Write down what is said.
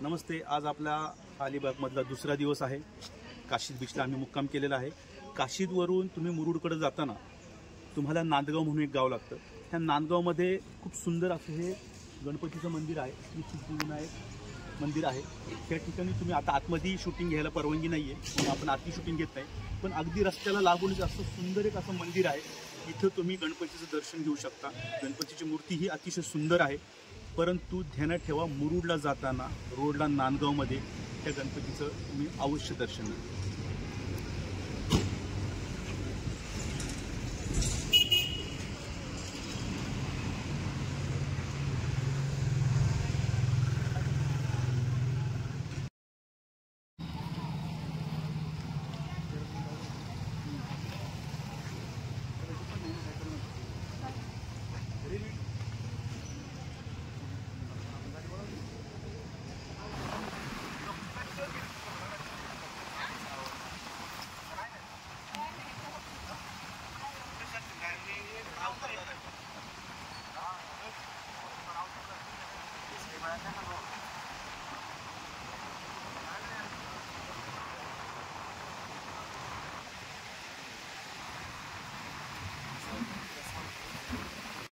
नमस्ते. आज आपला अलिबागमधला दुसरा दिवस आहे. काशीद बीचला आम्ही मुक्काम केलेला आहे. काशीदवरून तुम्ही मुरुडकडे जाताना तुम्हाला नांदगाव म्हणून एक गाव लागतं. ह्या नांदगावमध्ये खूप सुंदर असं हे गणपतीचं मंदिर आहे. श्री सिद्धिविनायक मंदिर आहे. त्या ठिकाणी तुम्ही आता आतमध्ये शूटिंग घ्यायला परवानगी नाही आहे, म्हणून आपण आतली शूटिंग घेत नाही. पण अगदी रस्त्याला लागूनच असं सुंदर एक असं मंदिर आहे. इथं तुम्ही गणपतीचं दर्शन घेऊ शकता. गणपतीची मूर्ती ही अतिशय सुंदर आहे. परंतु ध्यानात ठेवा, मुरुडला जाताना रोडला नांदगावमध्ये त्या गणपतीचं तुम्ही अवश्य दर्शन घ्या.